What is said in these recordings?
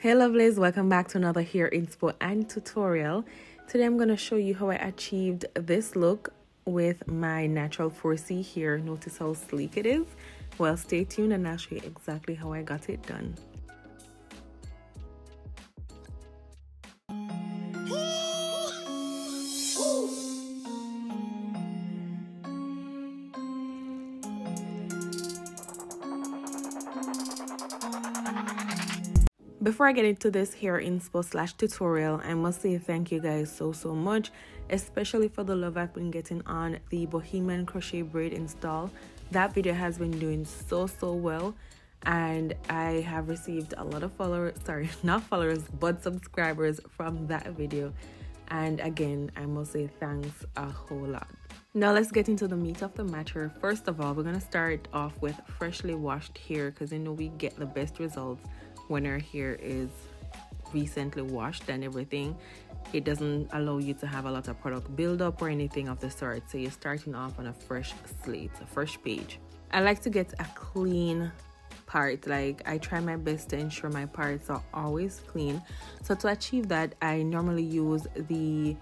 Hey lovelies, welcome back to another hair inspo and tutorial. Today I'm going to show you how I achieved this look with my natural 4C hair. Notice how sleek it is. Well, stay tuned and I'll show you exactly how I got it done. Before I get into this hair inspo / tutorial, I must say thank you guys so much, especially for the love I've been getting on the Bohemian crochet braid install. That video has been doing so well, and I have received a lot of followers, sorry, not followers, but subscribers from that video. And again, I must say thanks a whole lot. Now let's get into the meat of the matter. First of all, we're gonna start off with freshly washed hair, because you know we get the best results when our hair is recently washed and everything. It doesn't allow you to have a lot of product buildup or anything of the sort, so you're starting off on a fresh slate, a fresh page. I like to get a clean part. Like, I try my best to ensure my parts are always clean. So to achieve that, I normally use the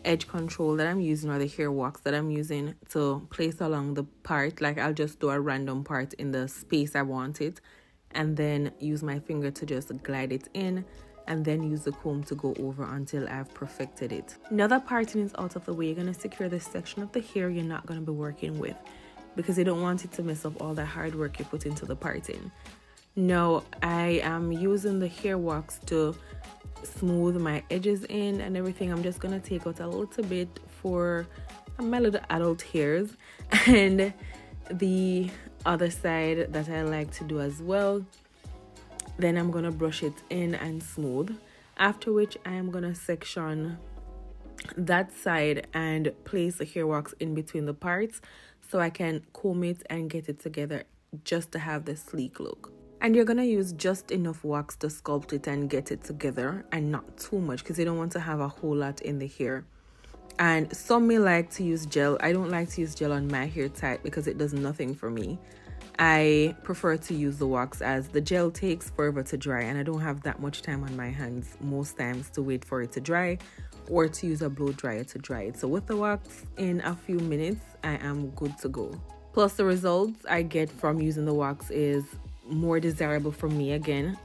edge control that I'm using, or the hair wax that I'm using, to place along the part. Like, I'll just do a random part in the space I want it, and then use my finger to just glide it in, and then use the comb to go over until I've perfected it. Now that parting is out of the way, you're going to secure this section of the hair you're not going to be working with, because you don't want it to mess up all the hard work you put into the parting. Now I am using the hair wax to smooth my edges in and everything. I'm just going to take out a little bit for my little adult hairs, and the other side that I like to do as well. Then I'm gonna brush it in and smooth, after which I am gonna section that side and place the hair wax in between the parts so I can comb it and get it together just to have the sleek look. And you're gonna use just enough wax to sculpt it and get it together, and not too much, because you don't want to have a whole lot in the hair. And some may like to use gel. I don't like to use gel on my hair type because it does nothing for me. I prefer to use the wax, as the gel takes forever to dry, and I don't have that much time on my hands most times to wait for it to dry or to use a blow dryer to dry it. So with the wax, in a few minutes I am good to go. Plus, the results I get from using the wax is more desirable for me again,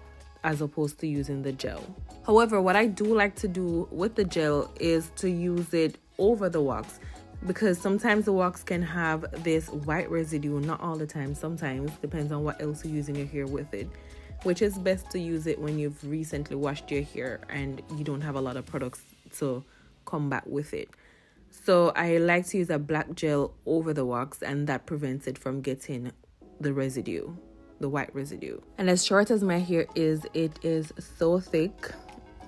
as opposed to using the gel. However, what I do like to do with the gel is to use it over the wax, because sometimes the wax can have this white residue. Not all the time, sometimes, depends on what else you're using your hair with it, which is best to use it when you've recently washed your hair and you don't have a lot of products to combat with it. So I like to use a black gel over the wax, and that prevents it from getting the residue, the white residue. And as short as my hair is, it is so thick.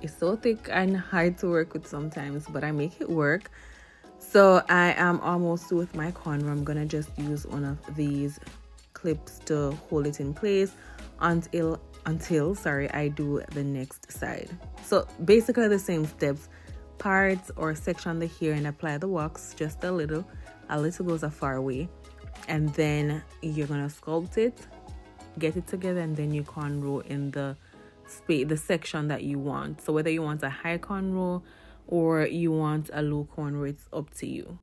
It's so thick and hard to work with sometimes, but I make it work. So I am almost through with my cornrow. I'm gonna just use one of these clips to hold it in place until I do the next side. So basically the same steps: parts or section the hair and apply the wax just a little goes a far way, and then you're gonna sculpt it, get it together, and then you cornrow in the section that you want. So whether you want a high cornrow or you want a low cornrow, it's up to you.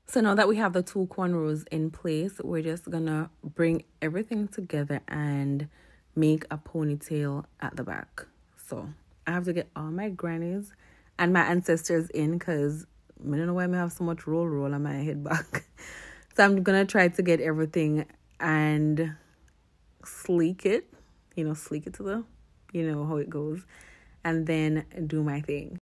So now that we have the two cornrows in place, we're just gonna bring everything together and make a ponytail at the back. So I have to get all my grannies and my ancestors in, because I don't know why I have so much roll on my head back. So I'm gonna try to get everything and sleek it, sleek it to the, how it goes, and then do my thing.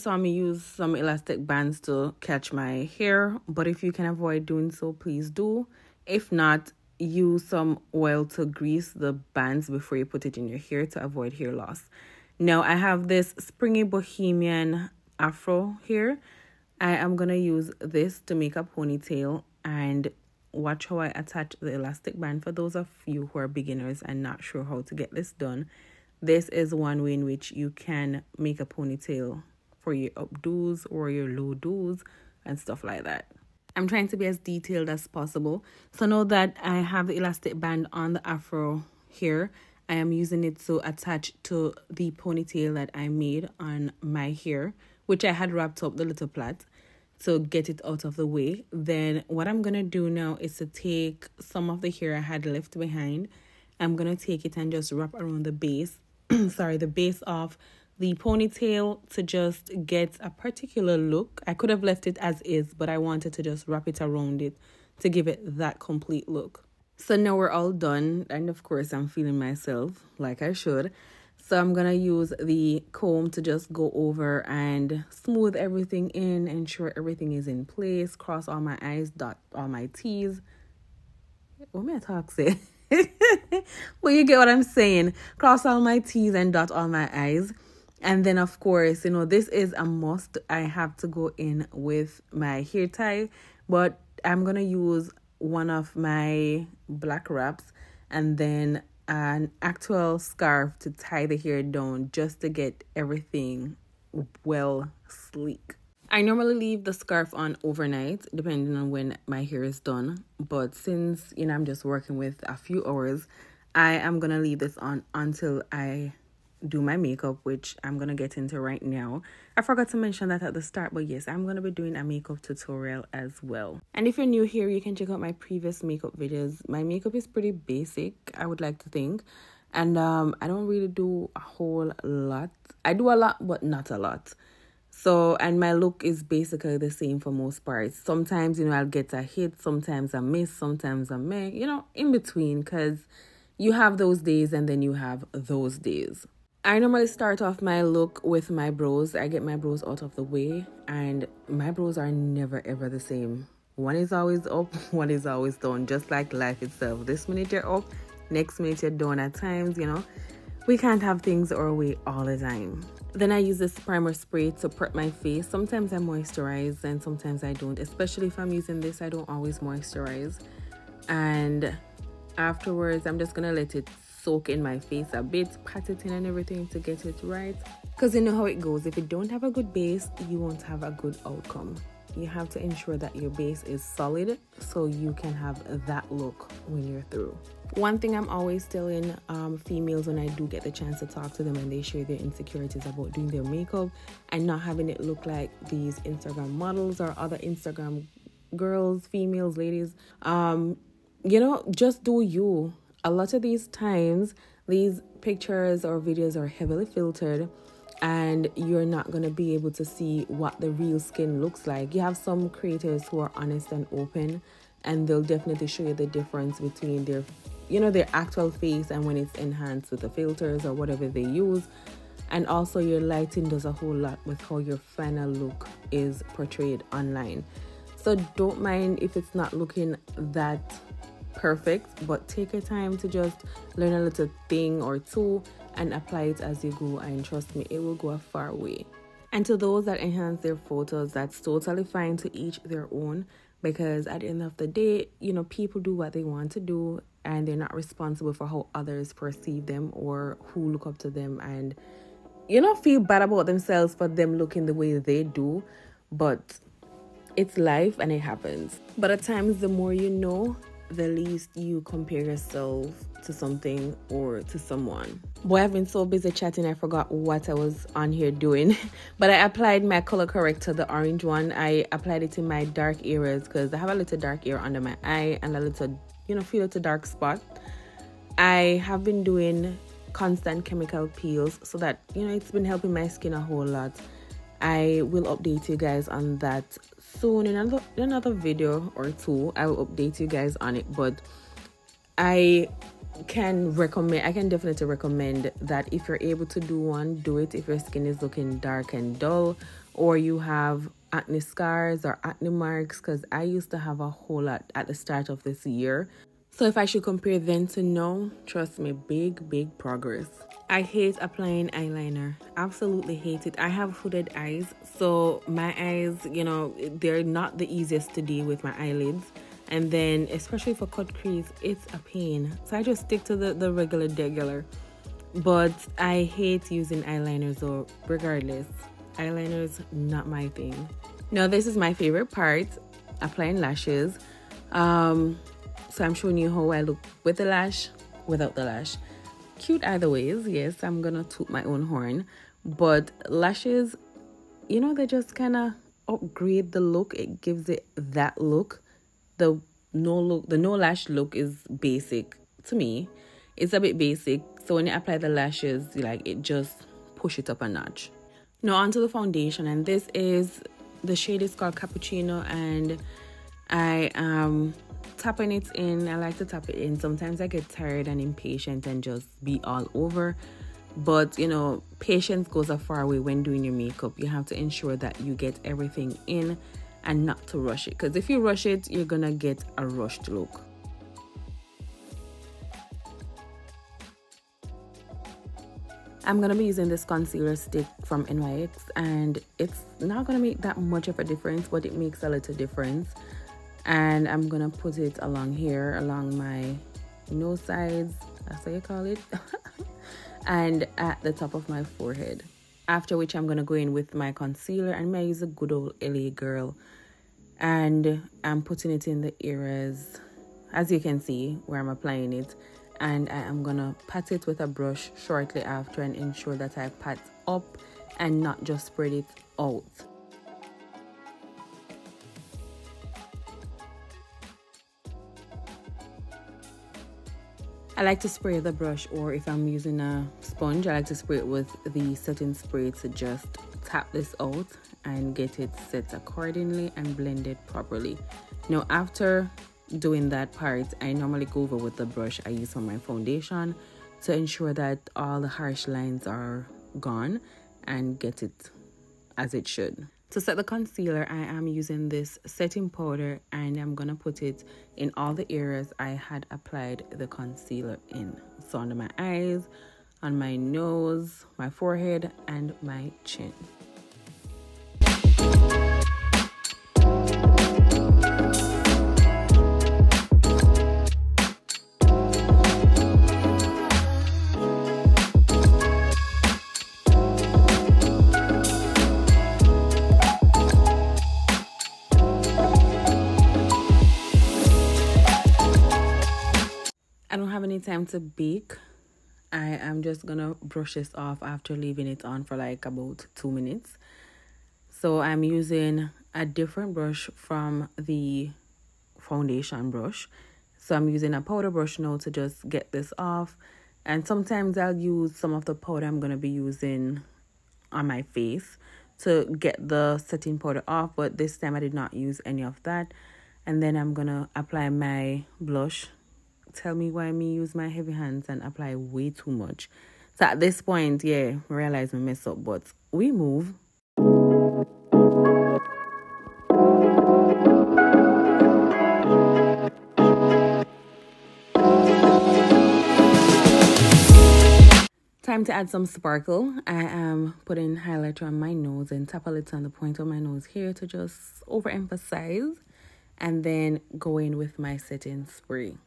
saw me use some elastic bands to catch my hair, but if you can avoid doing so, please do. If not, use some oil to grease the bands before you put it in your hair to avoid hair loss. Now I have this springy bohemian afro here. I am gonna use this to make a ponytail, and watch how I attach the elastic band. For those of you who are beginners and not sure how to get this done, this is one way in which you can make a ponytail for your updos or your low dos and stuff like that. I'm trying to be as detailed as possible. So now that I have the elastic band on the afro here, I am using it to attach to the ponytail that I made on my hair, which I had wrapped up the little plait to get it out of the way. Then what I'm going to do now is to take some of the hair I had left behind. I'm going to take it and just wrap around the base, the base of the ponytail to just get a particular look. I could have left it as is, but I wanted to just wrap it around it to give it that complete look. So now we're all done, and of course I'm feeling myself like I should. So I'm going to use the comb to just go over and smooth everything in, ensure everything is in place, cross all my I's, dot all my T's. What may I talk say? Well, you get what I'm saying. Cross all my T's and dot all my I's. And then, of course, you know, this is a must. I have to go in with my hair tie, but I'm going to use one of my black wraps and then an actual scarf to tie the hair down just to get everything well sleek. I normally leave the scarf on overnight depending on when my hair is done, but since, you know, I'm just working with a few hours, I am going to leave this on until I do my makeup, which I'm gonna get into right now. I forgot to mention that at the start, but yes, I'm gonna be doing a makeup tutorial as well. And if you're new here, you can check out my previous makeup videos. My makeup is pretty basic, I would like to think, and I don't really do a whole lot. I do a lot, but not a lot. So, and my look is basically the same for most parts. Sometimes, you know, I'll get a hit, sometimes a miss, sometimes a meh, you know, in between, because you have those days and then you have those days. I normally start off my look with my brows. I get my brows out of the way, and my brows are never ever the same. One is always up, one is always down, just like life itself. This minute you're up, next minute you're down at times, you know. We can't have things our way all the time. Then I use this primer spray to prep my face. Sometimes I moisturize and sometimes I don't. Especially if I'm using this, I don't always moisturize. And afterwards, I'm just going to let it soak in my face a bit, pat it in and everything to get it right, because you know how it goes. If you don't have a good base, you won't have a good outcome. You have to ensure that your base is solid so you can have that look when you're through. One thing I'm always telling females when I do get the chance to talk to them and they share their insecurities about doing their makeup and not having it look like these Instagram models or other Instagram girls, females, ladies, you know, just do you. A lot of these times, these pictures or videos are heavily filtered and you're not going to be able to see what the real skin looks like. You have some creators who are honest and open, and they'll definitely show you the difference between their, you know, their actual face and when it's enhanced with the filters or whatever they use. And also your lighting does a whole lot with how your final look is portrayed online. So don't mind if it's not looking that perfect, but take your time to just learn a little thing or two and apply it as you go, and trust me, it will go a far way. And to those that enhance their photos, that's totally fine, to each their own, because at the end of the day, you know, people do what they want to do and they're not responsible for how others perceive them or who look up to them and, you know, feel bad about themselves for them looking the way they do. But it's life and it happens. But at times, the more you know, the least you compare yourself to something or to someone. Boy, I've been so busy chatting, I forgot what I was on here doing. But I applied my color corrector, the orange one. I applied it in my dark areas because I have a little dark area under my eye and a little, you know, feel a little dark spot. I have been doing constant chemical peels so that, you know, it's been helping my skin a whole lot. I will update you guys on that soon in another video or two. I will update you guys on it, but I can definitely recommend that if you're able to do one, do it if your skin is looking dark and dull, or you have acne scars or acne marks, because I used to have a whole lot at the start of this year. So if I should compare then to now, trust me, big progress. I hate applying eyeliner. Absolutely hate it. I have hooded eyes, so my eyes, you know, they're not the easiest to deal with, my eyelids. And then especially for cut crease, it's a pain. So I just stick to the regular. But I hate using eyeliners, or regardless, eyeliners not my thing. Now this is my favorite part, applying lashes. So I'm showing you how I look with the lash, without the lash. Cute either ways. Yes, I'm gonna toot my own horn, but lashes, you know, they just kind of upgrade the look. It gives it that look. The no lash look is basic to me. It's a bit basic. So when you apply the lashes, like, it just push it up a notch. Now onto the foundation, and this is, the shade is called Cappuccino, and I am tapping it in. I like to tap it in. Sometimes I get tired and impatient and just be all over, but you know, patience goes a far way when doing your makeup. You have to ensure that you get everything in and not to rush it, because if you rush it, you're gonna get a rushed look. I'm gonna be using this concealer stick from NYX, and it's not gonna make that much of a difference, but it makes a little difference. And I'm gonna put it along here, along my nose sides, that's what you call it, and at the top of my forehead. After which I'm gonna go in with my concealer, and I use a good old LA Girl, and I'm putting it in the areas, as you can see, where I'm applying it. And I am gonna pat it with a brush shortly after, and ensure that I pat up and not just spread it out. I like to spray the brush, or if I'm using a sponge, I like to spray it with the setting spray to just tap this out and get it set accordingly and blend it properly. Now after doing that part, I normally go over with the brush I use for my foundation to ensure that all the harsh lines are gone and get it as it should. To set the concealer, I am using this setting powder, and I'm gonna put it in all the areas I had applied the concealer in. So under my eyes, on my nose, my forehead, and my chin. I don't have any time to bake. I am just gonna brush this off after leaving it on for like about 2 minutes. So I'm using a different brush from the foundation brush. So I'm using a powder brush now to just get this off. And sometimes I'll use some of the powder I'm gonna be using on my face to get the setting powder off, but this time I did not use any of that. And then I'm gonna apply my blush. Tell me why me use my heavy hands and apply way too much. So at this point, yeah, realize I mess up, but we move. Time to add some sparkle. I am putting highlighter on my nose and tap a little on the point of my nose here to just overemphasize, and then go in with my setting spray.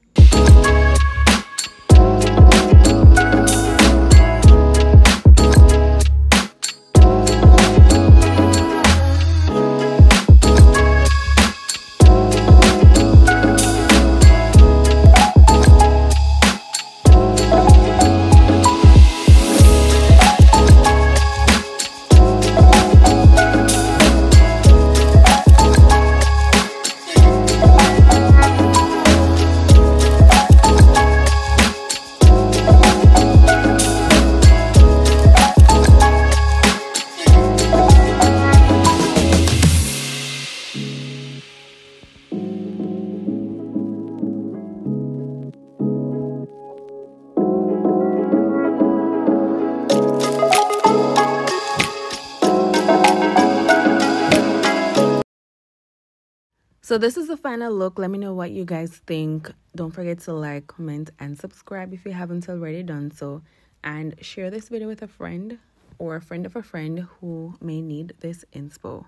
So this is the final look. Let me know what you guys think. Don't forget to like, comment, and subscribe if you haven't already done so. And share this video with a friend or a friend of a friend who may need this inspo.